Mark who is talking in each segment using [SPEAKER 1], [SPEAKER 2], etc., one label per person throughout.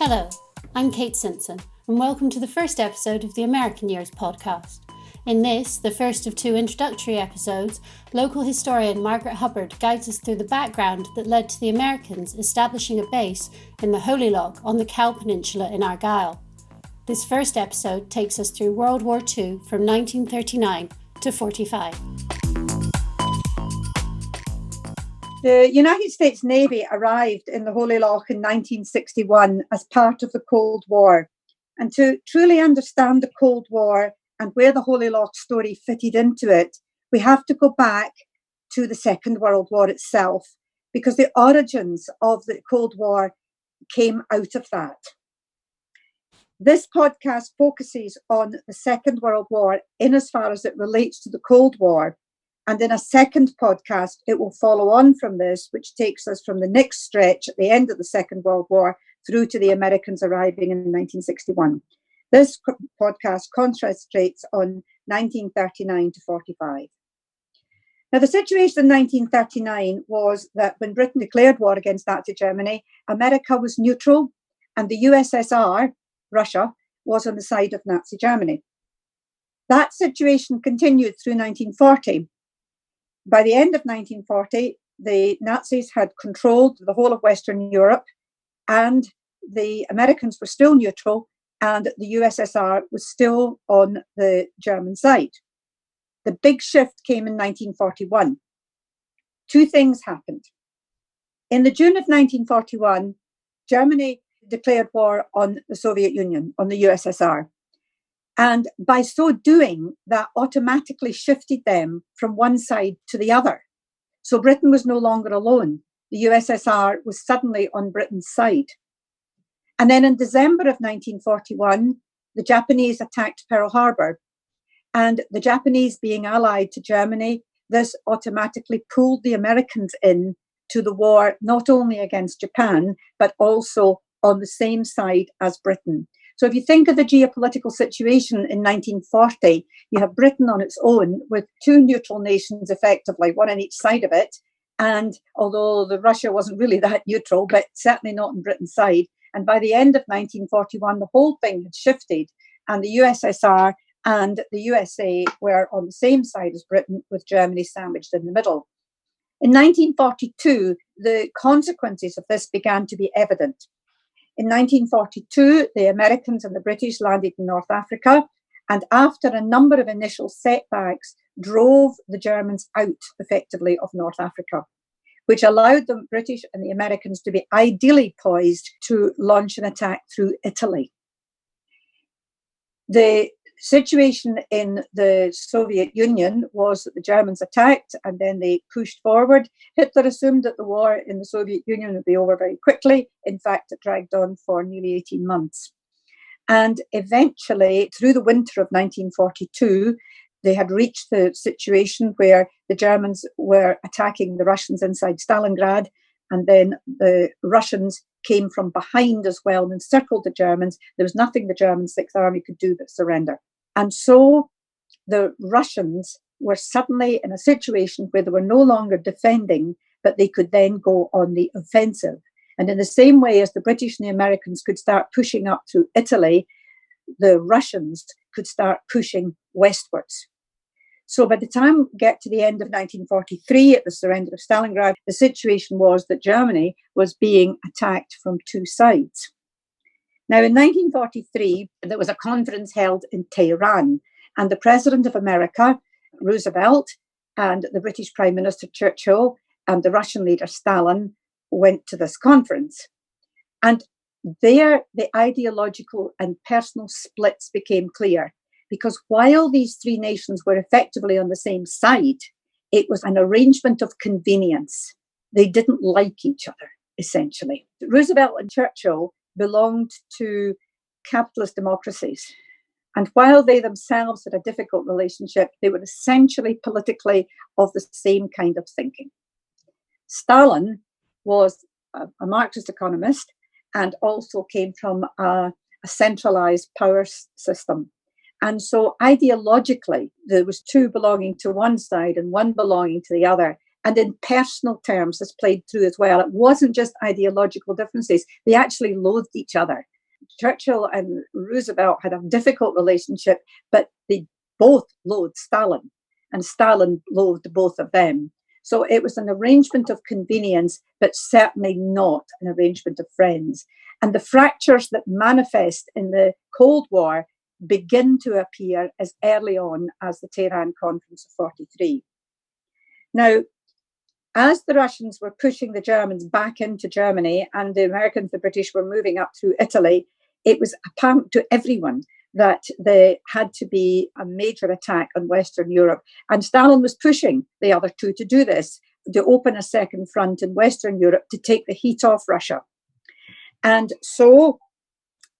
[SPEAKER 1] Hello, I'm Kate Simpson, and welcome to the first episode of the American Years podcast. In this, the first of two introductory episodes, local historian Margaret Hubbard guides us through the background that led to the Americans establishing a base in the Holy Loch on the Cowal Peninsula in Argyll. This first episode takes us through World War II from 1939 to 45.
[SPEAKER 2] The United States Navy arrived in the Holy Loch in 1961 as part of the Cold War. And to truly understand the Cold War and where the Holy Loch story fitted into it, we have to go back to the Second World War itself, because the origins of the Cold War came out of that. This podcast focuses on the Second World War in as far as it relates to the Cold War. And in a second podcast, it will follow on from this, which takes us from the next stretch at the end of the Second World War through to the Americans arriving in 1961. This podcast concentrates on 1939 to 45. Now, the situation in 1939 was that when Britain declared war against Nazi Germany, America was neutral and the USSR, Russia, was on the side of Nazi Germany. That situation continued through 1940. By the end of 1940, the Nazis had controlled the whole of Western Europe, and the Americans were still neutral, and the USSR was still on the German side. The big shift came in 1941. Two things happened. In the June of 1941, Germany declared war on the Soviet Union, on the USSR. And by so doing, that automatically shifted them from one side to the other. So Britain was no longer alone. The USSR was suddenly on Britain's side. And then in December of 1941, the Japanese attacked Pearl Harbor. And the Japanese being allied to Germany, this automatically pulled the Americans in to the war, not only against Japan, but also on the same side as Britain. So if you think of the geopolitical situation in 1940, you have Britain on its own with two neutral nations, effectively, one on each side of it. And although Russia wasn't really that neutral, but certainly not on Britain's side. And by the end of 1941, the whole thing had shifted, and the USSR and the USA were on the same side as Britain, with Germany sandwiched in the middle. In 1942, the consequences of this began to be evident. In 1942, the Americans and the British landed in North Africa, and after a number of initial setbacks, drove the Germans out effectively of North Africa, which allowed the British and the Americans to be ideally poised to launch an attack through Italy. The situation in the Soviet Union was that the Germans attacked and then they pushed forward. Hitler assumed that the war in the Soviet Union would be over very quickly. In fact, it dragged on for nearly 18 months. And eventually, through the winter of 1942, they had reached the situation where the Germans were attacking the Russians inside Stalingrad, and then the Russians came from behind as well and encircled the Germans. There was nothing the German Sixth Army could do but surrender. And so the Russians were suddenly in a situation where they were no longer defending, but they could then go on the offensive. And in the same way as the British and the Americans could start pushing up through Italy, the Russians could start pushing westwards. So by the time we get to the end of 1943, at the surrender of Stalingrad, the situation was that Germany was being attacked from two sides. Now, in 1943, there was a conference held in Tehran, and the President of America, Roosevelt, and the British Prime Minister Churchill, and the Russian leader Stalin went to this conference. And there, the ideological and personal splits became clear, because while these three nations were effectively on the same side, it was an arrangement of convenience. They didn't like each other, essentially. Roosevelt and Churchill belonged to capitalist democracies. And while they themselves had a difficult relationship, they were essentially politically of the same kind of thinking. Stalin was a Marxist economist and also came from a centralized power system. And so ideologically, there was two belonging to one side and one belonging to the other. And in personal terms, this played through as well. It wasn't just ideological differences. They actually loathed each other. Churchill and Roosevelt had a difficult relationship, but they both loathed Stalin, and Stalin loathed both of them. So it was an arrangement of convenience, but certainly not an arrangement of friends. And the fractures that manifest in the Cold War begin to appear as early on as the Tehran Conference of 43. Now, as the Russians were pushing the Germans back into Germany and the Americans, the British were moving up through Italy, it was apparent to everyone that there had to be a major attack on Western Europe. And Stalin was pushing the other two to do this, to open a second front in Western Europe to take the heat off Russia. And so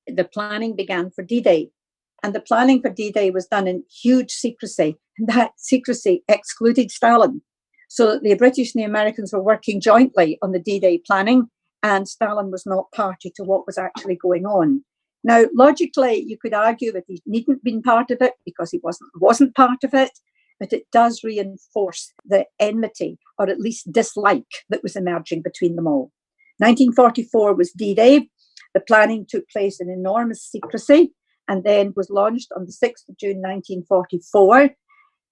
[SPEAKER 2] the planning began for D-Day. And the planning for D-Day was done in huge secrecy. And that secrecy excluded Stalin. So the British and the Americans were working jointly on the D-Day planning, and Stalin was not party to what was actually going on. Now, logically, you could argue that he needn't have been part of it because he wasn't part of it, but it does reinforce the enmity, or at least dislike, that was emerging between them all. 1944 was D-Day. The planning took place in enormous secrecy and then was launched on the 6th of June 1944.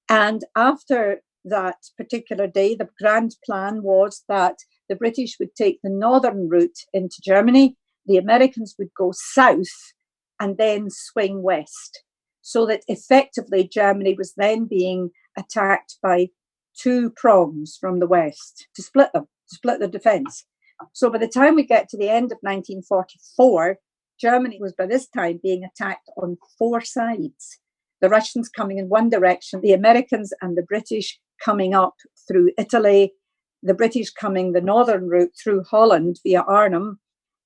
[SPEAKER 2] And after that particular day, the grand plan was that the British would take the northern route into Germany, the Americans would go south and then swing west, so that effectively Germany was then being attacked by two prongs from the west to split the defence. So by the time we get to the end of 1944, Germany was by this time being attacked on four sides. The Russians coming in one direction, the Americans and the British coming up through Italy, the British coming the northern route through Holland via Arnhem,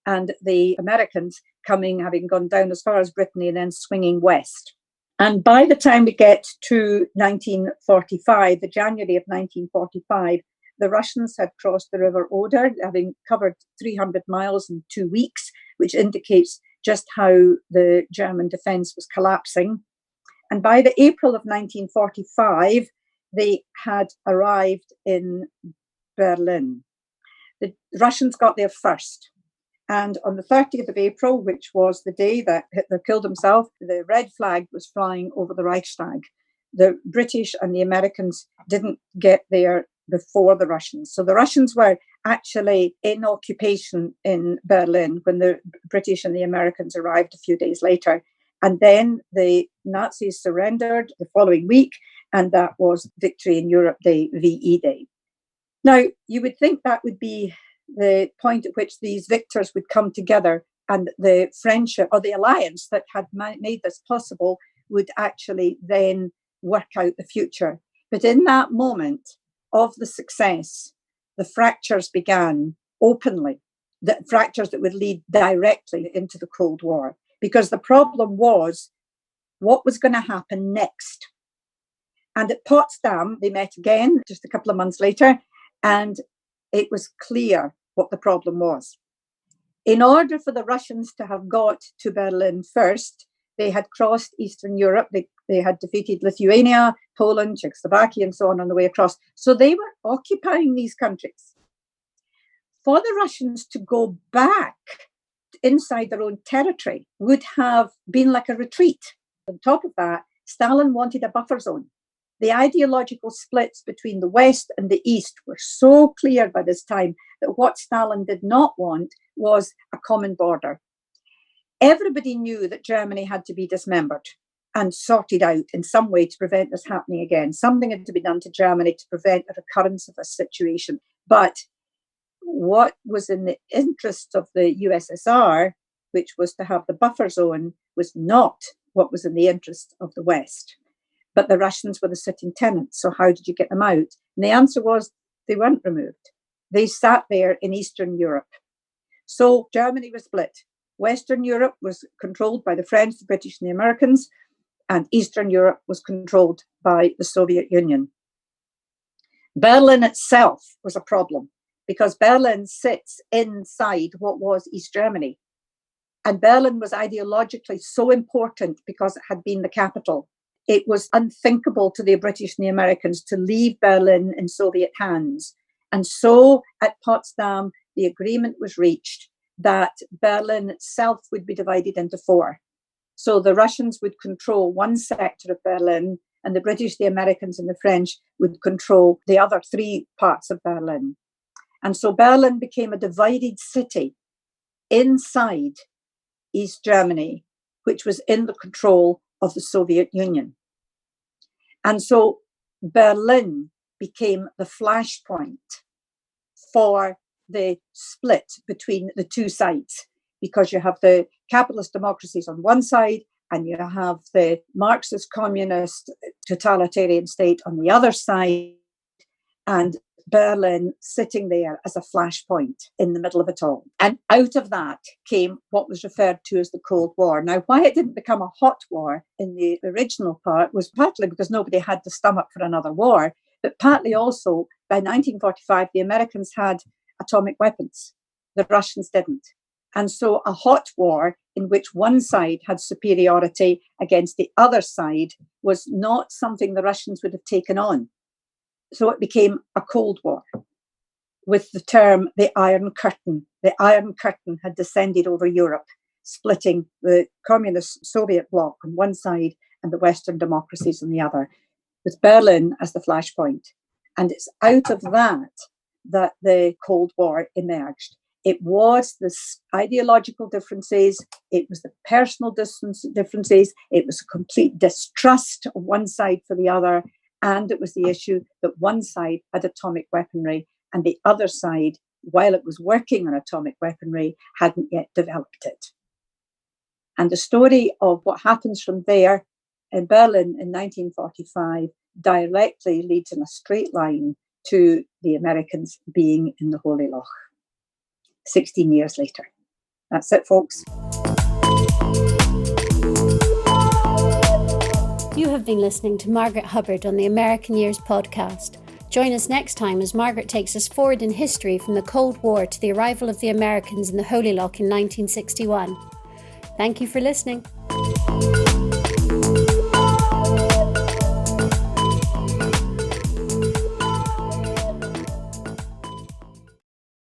[SPEAKER 2] and the Americans coming, having gone down as far as Brittany and then swinging west. And by the time we get to 1945, the January of 1945, the Russians had crossed the River Oder, having covered 300 miles in 2 weeks, which indicates just how the German defence was collapsing. And by the April of 1945, they had arrived in Berlin. The Russians got there first. And on the 30th of April, which was the day that Hitler killed himself, the red flag was flying over the Reichstag. The British and the Americans didn't get there before the Russians. So the Russians were actually in occupation in Berlin when the British and the Americans arrived a few days later. And then the Nazis surrendered the following week, and that was Victory in Europe Day, VE Day. Now, you would think that would be the point at which these victors would come together and the friendship or the alliance that had made this possible would actually then work out the future. But in that moment of the success, the fractures began openly, the fractures that would lead directly into the Cold War. Because the problem was what was going to happen next. And at Potsdam, they met again just a couple of months later, and it was clear what the problem was. In order for the Russians to have got to Berlin first, they had crossed Eastern Europe. They had defeated Lithuania, Poland, Czechoslovakia, and so on the way across. So they were occupying these countries. For the Russians to go back inside their own territory would have been like a retreat. On top of that, Stalin wanted a buffer zone. The ideological splits between the West and the East were so clear by this time that what Stalin did not want was a common border. Everybody knew that Germany had to be dismembered and sorted out in some way to prevent this happening again. Something had to be done to Germany to prevent a recurrence of a situation. But what was in the interest of the USSR, which was to have the buffer zone, was not what was in the interest of the West. But the Russians were the sitting tenants, so how did you get them out? And the answer was they weren't removed. They sat there in Eastern Europe. So Germany was split. Western Europe was controlled by the French, the British, and the Americans, and Eastern Europe was controlled by the Soviet Union. Berlin itself was a problem, because Berlin sits inside what was East Germany. And Berlin was ideologically so important because it had been the capital. It was unthinkable to the British and the Americans to leave Berlin in Soviet hands. And so at Potsdam, the agreement was reached that Berlin itself would be divided into 4. So the Russians would control one sector of Berlin, and the British, the Americans, and the French would control the other 3 parts of Berlin. And so Berlin became a divided city inside East Germany, which was in the control of the Soviet Union. And so Berlin became the flashpoint for the split between the 2 sides, because you have the capitalist democracies on one side and you have the Marxist communist totalitarian state on the other side, and Berlin sitting there as a flashpoint in the middle of it all. And out of that came what was referred to as the Cold War. Now, why it didn't become a hot war in the original part was partly because nobody had the stomach for another war, but partly also by 1945, the Americans had atomic weapons. The Russians didn't. And so a hot war in which one side had superiority against the other side was not something the Russians would have taken on. So it became a Cold War with the term the Iron Curtain. The Iron Curtain had descended over Europe, splitting the communist Soviet bloc on one side and the Western democracies on the other, with Berlin as the flashpoint. And it's out of that that the Cold War emerged. It was the ideological differences, it was the personal differences, it was a complete distrust of one side for the other, and it was the issue that one side had atomic weaponry and the other side, while it was working on atomic weaponry, hadn't yet developed it. And the story of what happens from there in Berlin in 1945 directly leads in a straight line to the Americans being in the Holy Loch 16 years later. That's it, folks.
[SPEAKER 1] You have been listening to Margaret Hubbard on the American Years podcast. Join us next time as Margaret takes us forward in history from the Cold War to the arrival of the Americans in the Holy Loch in 1961. Thank you for listening.